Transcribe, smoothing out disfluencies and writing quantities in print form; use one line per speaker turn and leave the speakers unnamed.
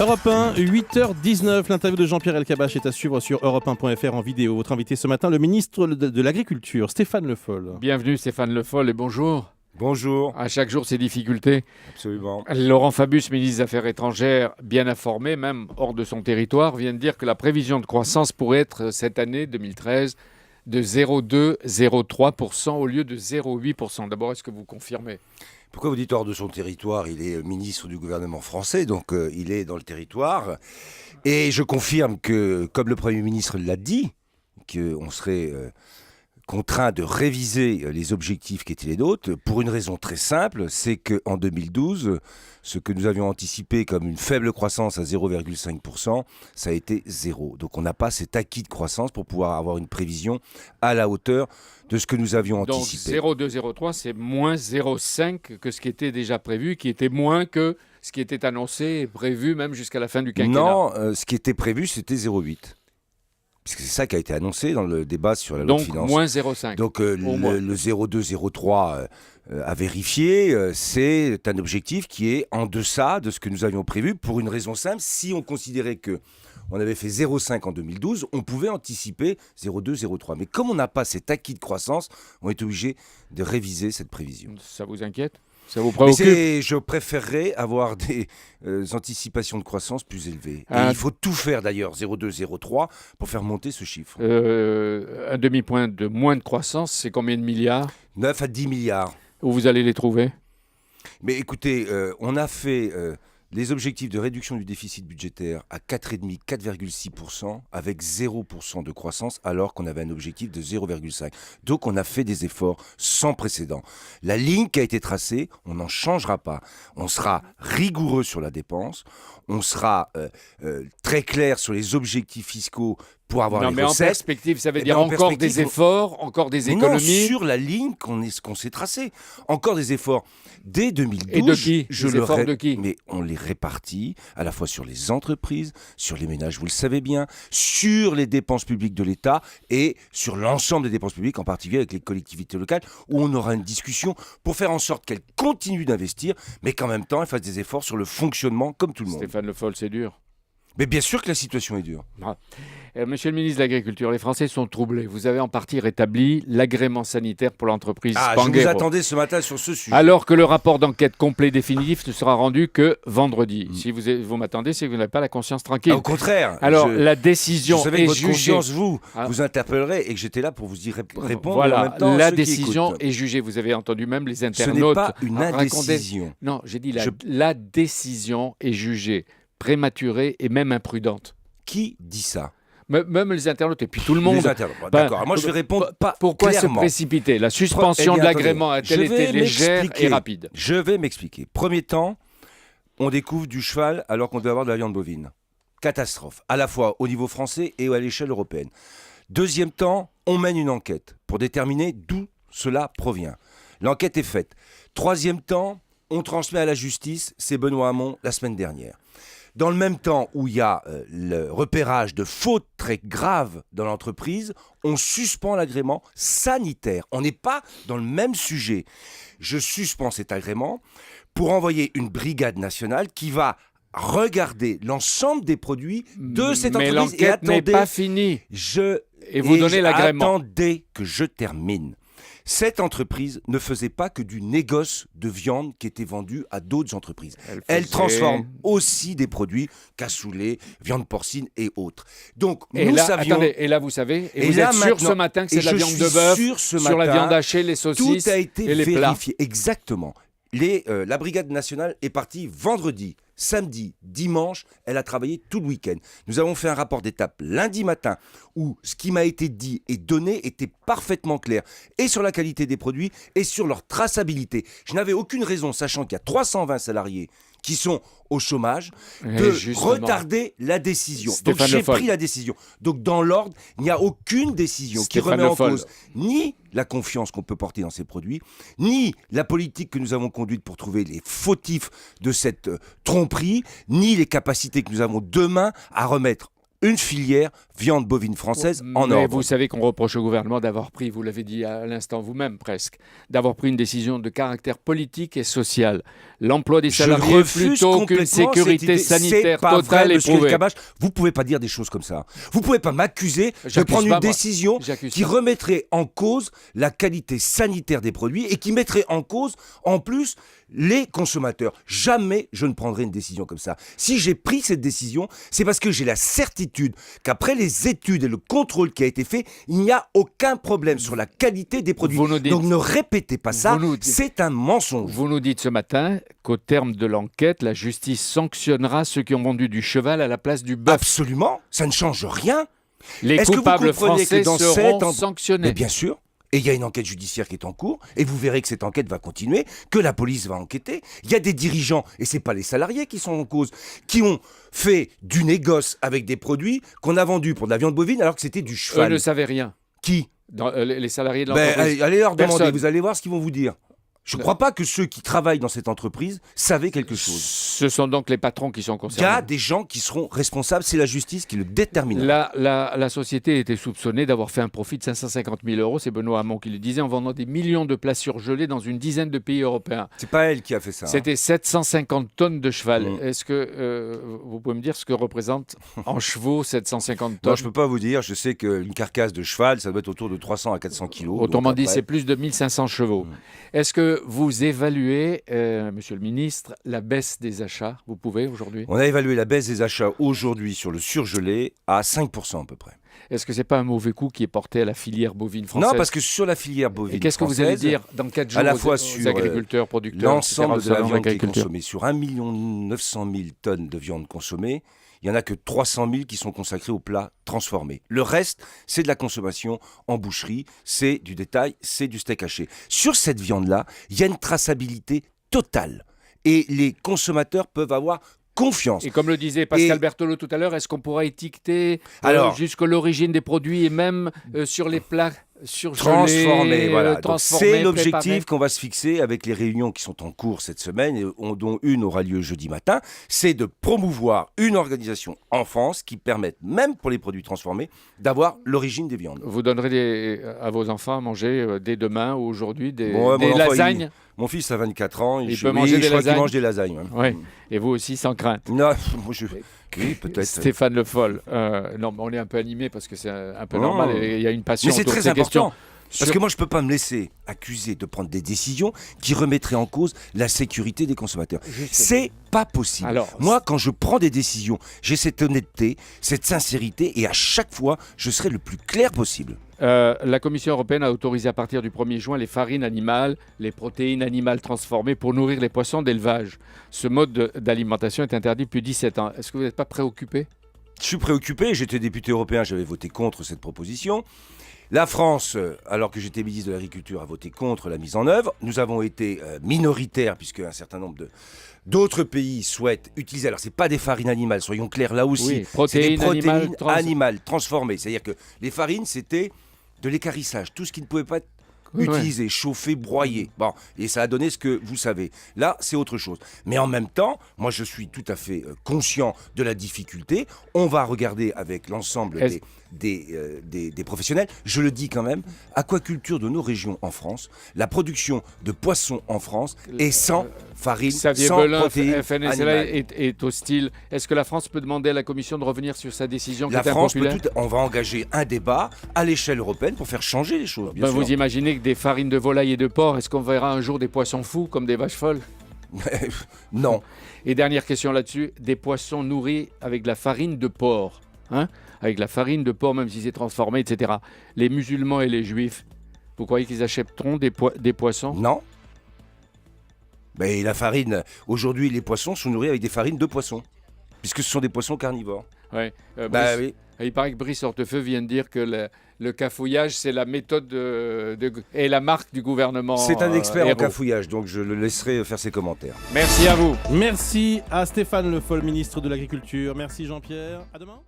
Europe 1, 8h19, l'interview de Jean-Pierre Elkabbach est à suivre sur europe1.fr en vidéo. Votre invité ce matin, le ministre de l'Agriculture, Stéphane Le Foll.
Bienvenue Stéphane Le Foll et bonjour.
Bonjour.
À chaque jour, ses difficultés.
Absolument.
Laurent Fabius, ministre des Affaires étrangères, bien informé, même hors de son territoire, vient de dire que la prévision de croissance pourrait être cette année 2013 de 0,2-0,3% au lieu de 0,8%. D'abord, est-ce que vous confirmez ?
Pourquoi vous dites hors de son territoire ? Il est ministre du gouvernement français, donc il est dans le territoire. Et je confirme que, comme le Premier ministre l'a dit, qu'on serait contraint de réviser les objectifs qui étaient les nôtres, pour une raison très simple, c'est qu'en 2012, ce que nous avions anticipé comme une faible croissance à 0,5%, ça a été zéro. Donc on n'a pas cet acquis de croissance pour pouvoir avoir une prévision à la hauteur de ce que nous avions anticipé.
Donc 0,2, 0,3, c'est moins 0,5 que ce qui était déjà prévu, qui était moins que ce qui était annoncé et prévu même jusqu'à la fin du quinquennat.
Non, ce qui était prévu, c'était 0,8. Parce que c'est ça qui a été annoncé dans le débat sur la loi de finances.
Donc moins 0,5.
Donc le 0,2, 0,3 à vérifier, c'est un objectif qui est en deçà de ce que nous avions prévu pour une raison simple. Si on considérait que on avait fait 0,5 en 2012, on pouvait anticiper 0,2, 0,3. Mais comme on n'a pas cet acquis de croissance, on est obligé de réviser cette prévision.
Ça vous inquiète ? Ça vous préoccupe ?
Je préférerais avoir des anticipations de croissance plus élevées. Et il faut tout faire d'ailleurs, 0,2, 0,3, pour faire monter ce chiffre.
Un demi-point de moins de croissance, c'est combien de milliards ?
9 à 10 milliards.
Où vous allez les trouver ?
Mais écoutez, on a fait les objectifs de réduction du déficit budgétaire à 4,5, 4,6%, avec 0% de croissance, alors qu'on avait un objectif de 0,5. Donc on a fait des efforts sans précédent. La ligne qui a été tracée, on n'en changera pas. On sera rigoureux sur la dépense, on sera très clair sur les objectifs fiscaux pour avoir les recettes.
Non, mais en perspective, ça veut dire encore des efforts, encore des économies.
Non, sur la ligne qu'on s'est tracée. Encore des efforts. Dès 2012,
et de qui ? Des efforts de qui ?
Mais on les répartit à la fois sur les entreprises, sur les ménages, vous le savez bien, sur les dépenses publiques de l'État et sur l'ensemble des dépenses publiques, en particulier avec les collectivités locales, où on aura une discussion pour faire en sorte qu'elles continuent d'investir, mais qu'en même temps, elles fassent des efforts sur le fonctionnement comme tout le monde.
Stéphane Le Foll, c'est dur.
Mais bien sûr que la situation est dure.
Monsieur le ministre de l'Agriculture, les Français sont troublés. Vous avez en partie rétabli l'agrément sanitaire pour l'entreprise Spanghero.
Je vous attendais ce matin sur ce sujet.
Alors que le rapport d'enquête complet définitif ne sera rendu que vendredi. Si vous m'attendez, c'est que vous n'avez pas la conscience tranquille.
Au contraire.
Alors, la décision
je savais que
est
votre
jugée.
conscience vous interpellerez et que j'étais là pour vous y répondre.
Voilà,
en même temps,
la
ceux qui
décision
écoutent.
est jugée. Vous avez entendu même les internautes.
Ce n'est pas une indécision.
Non, j'ai dit la décision est jugée prématurée et même imprudente.
Qui dit ça ?
Même les internautes et puis tout le monde.
D'accord, moi je vais répondre pas
pourquoi
clairement.
se précipiter ? La suspension de l'agrément a-t-elle été légère et rapide ?
Je vais m'expliquer. Premier temps, on découvre du cheval alors qu'on devait avoir de la viande bovine. Catastrophe, à la fois au niveau français et à l'échelle européenne. Deuxième temps, on mène une enquête pour déterminer d'où cela provient. L'enquête est faite. Troisième temps, on transmet à la justice, c'est Benoît Hamon la semaine dernière. Dans le même temps où il y a le repérage de fautes très graves dans l'entreprise, on suspend l'agrément sanitaire. On n'est pas dans le même sujet. Je suspends cet agrément pour envoyer une brigade nationale qui va regarder l'ensemble des produits de cette entreprise.
Mais l'enquête n'est pas finie. Et vous donnez l'agrément.
Attendez que je termine. Cette entreprise ne faisait pas que du négoce de viande qui était vendu à d'autres entreprises. Elle transforme aussi des produits cassoulet, viande porcine et autres. Donc, nous savions...
Attendez, et là, vous savez, et vous êtes sûr ce matin que c'est de la viande de bœuf, sur la viande hachée, les saucisses
tout a été
et les
vérifié.
plats.
Exactement. La brigade nationale est partie vendredi, samedi, dimanche. Elle a travaillé tout le week-end. Nous avons fait un rapport d'étape lundi matin où ce qui m'a été dit et donné était parfaitement clair, et sur la qualité des produits et sur leur traçabilité. Je n'avais aucune raison, sachant qu'il y a 320 salariés qui sont au chômage, de retarder la décision. Donc j'ai pris la décision. Donc dans l'ordre, il n'y a aucune décision qui remet en cause ni la confiance qu'on peut porter dans ces produits, ni la politique que nous avons conduite pour trouver les fautifs de cette tromperie, ni les capacités que nous avons demain à remettre une filière viande bovine française en
Mais
ordre.
vous savez qu'on reproche au gouvernement d'avoir pris, vous l'avez dit à l'instant vous-même presque, d'avoir pris une décision de caractère politique et social. L'emploi des salariés plutôt qu'une sécurité sanitaire totale et
Monsieur
prouvée.
El-Kabbach, vous ne pouvez pas dire des choses comme ça. Vous ne pouvez pas m'accuser de
J'accuse
prendre
pas,
une
moi.
décision
J'accuse
qui
pas.
remettrait en cause la qualité sanitaire des produits et qui mettrait en cause, en plus, les consommateurs. Jamais je ne prendrai une décision comme ça. Si j'ai pris cette décision, c'est parce que j'ai la certitude qu'après les études et le contrôle qui a été fait, il n'y a aucun problème sur la qualité des produits.
Vous nous dites-
Donc ne répétez pas ça,
Vous nous dites-
c'est un mensonge.
Vous nous dites ce matin qu'au terme de l'enquête, la justice sanctionnera ceux qui ont vendu du cheval à la place du bœuf.
Absolument, ça ne change rien.
Les
Est-ce que vous
coupables
comprenez que
français
dans
seront
Mais
sanctionnés.
bien sûr. Et il y a une enquête judiciaire qui est en cours, et vous verrez que cette enquête va continuer, que la police va enquêter. Il y a des dirigeants, et c'est pas les salariés qui sont en cause, qui ont fait du négoce avec des produits qu'on a vendus pour de la viande bovine alors que c'était du
Eux
cheval.
ne savaient rien.
Qui
Les salariés de
Ben,
l'entreprise.
allez leur demander,
Personne.
vous allez voir ce qu'ils vont vous dire. Je ne crois pas que ceux qui travaillent dans cette entreprise savaient quelque chose.
Ce sont donc les patrons qui sont
Il y a
concernés.
des gens qui seront responsables, c'est la justice qui le déterminera.
La société était soupçonnée d'avoir fait un profit de 550 000 euros, c'est Benoît Hamon qui le disait, en vendant des millions de plats surgelés dans une dizaine de pays européens.
C'est pas elle qui a fait ça.
C'était 750 tonnes de cheval.
Mm.
Est-ce que vous pouvez me dire ce que représente en chevaux 750
Non,
tonnes?
je peux pas vous dire. Je sais qu'une carcasse de cheval, ça doit être autour de 300 à 400 kilos.
Autrement
Donc
dit,
après-
c'est plus de 1500 chevaux. Est-ce que vous évaluez, monsieur le ministre, la baisse des achats? Vous pouvez aujourd'hui?
On a évalué la baisse des achats aujourd'hui sur le surgelé à 5% à peu près.
Est-ce que c'est pas un mauvais coup qui est porté à la filière bovine française?
Non, parce que sur la filière bovine
Et qu'est-ce que vous allez
française,
dire dans 4 jours
à la
aux,
fois
aux
sur,
agriculteurs, producteurs,
l'ensemble
etc.,
de la
salon
viande qui est
d'agriculture?
consommée, sur 1 900 000 tonnes de viande consommée, il n'y en a que 300 000 qui sont consacrés aux plats transformés. Le reste, c'est de la consommation en boucherie, c'est du détail, c'est du steak haché. Sur cette viande-là, il y a une traçabilité totale. Et les consommateurs peuvent avoir confiance.
Et comme le disait Pascal
Et-
Berthelot tout à l'heure, est-ce qu'on pourra étiqueter
Alors-
jusqu'à l'origine des produits et même sur les plats surgelés,
Transformé, voilà. Donc,
transformés,
c'est l'objectif
préparés?
qu'on va se fixer avec les réunions qui sont en cours cette semaine, et dont une aura lieu jeudi matin, c'est de promouvoir une organisation en France qui permette, même pour les produits transformés, d'avoir l'origine des viandes.
Vous donnerez à vos enfants à manger dès demain ou aujourd'hui des
Bon, ouais, mon enfant,
lasagnes?
Mon fils a 24 ans,
Il
je,
peut manger des
je crois qu'il
lasagnes
mange des lasagnes. Hein.
Oui, et vous aussi sans crainte.
Non, moi, oui, peut-être.
Stéphane Le Foll, non, mais on est un peu animé parce que c'est un peu
Oh.
normal. Et il y a une passion
Mais c'est
autour de
très
ces questions.
important. Parce que moi, je ne peux pas me laisser accuser de prendre des décisions qui remettraient en cause la sécurité des consommateurs. C'est pas possible.
Alors,
moi, quand je prends des décisions, j'ai cette honnêteté, cette sincérité, et à chaque fois, je serai le plus clair possible.
La Commission européenne a autorisé à partir du 1er juin les farines animales, les protéines animales transformées pour nourrir les poissons d'élevage. Ce mode d'alimentation est interdit depuis 17 ans. Est-ce que vous n'êtes pas préoccupé?
Je suis préoccupé, j'étais député européen, j'avais voté contre cette proposition. La France, alors que j'étais ministre de l'Agriculture, a voté contre la mise en œuvre. Nous avons été minoritaires, puisque un certain nombre d'autres pays souhaitent utiliser. Alors, ce n'est pas des farines animales, soyons clairs là aussi.
Oui,
C'est des
protéines
animales transformées. C'est-à-dire que les farines, c'était de l'équarrissage, tout ce qui ne pouvait pas être utilisé, chauffé, broyé. Bon, et ça a donné ce que vous savez. Là, c'est autre chose. Mais en même temps, moi, je suis tout à fait conscient de la difficulté. On va regarder avec l'ensemble des professionnels. Je le dis quand même, aquaculture de nos régions en France, la production de poissons en France est sans farine,
Xavier
sans
Belin,
protéines
FNSLA
animales.
est hostile. Est-ce que la France peut demander à la Commission de revenir sur sa décision qui
La
est
France,
impopulaire?
on va engager un débat à l'échelle européenne pour faire changer les choses. Bien sûr.
Vous imaginez que des farines de volaille et de porc, est-ce qu'on verra un jour des poissons fous comme des vaches folles?
Non.
Et dernière question là-dessus, des poissons nourris avec de la farine de porc, hein, avec la farine de porc, même si c'est transformé, etc. Les musulmans et les juifs, vous croyez qu'ils achèteront des poissons?
Non. Mais la farine, aujourd'hui, les poissons sont nourris avec des farines de poissons, puisque ce sont des poissons carnivores.
Ouais.
Bah oui.
Il paraît que Brice Hortefeux vient de dire que le cafouillage, c'est la méthode et la marque du gouvernement.
C'est un expert en
héros.
cafouillage, donc je le laisserai faire ses commentaires.
Merci à vous.
Merci à Stéphane Le Foll, ministre de l'Agriculture. Merci Jean-Pierre. À demain.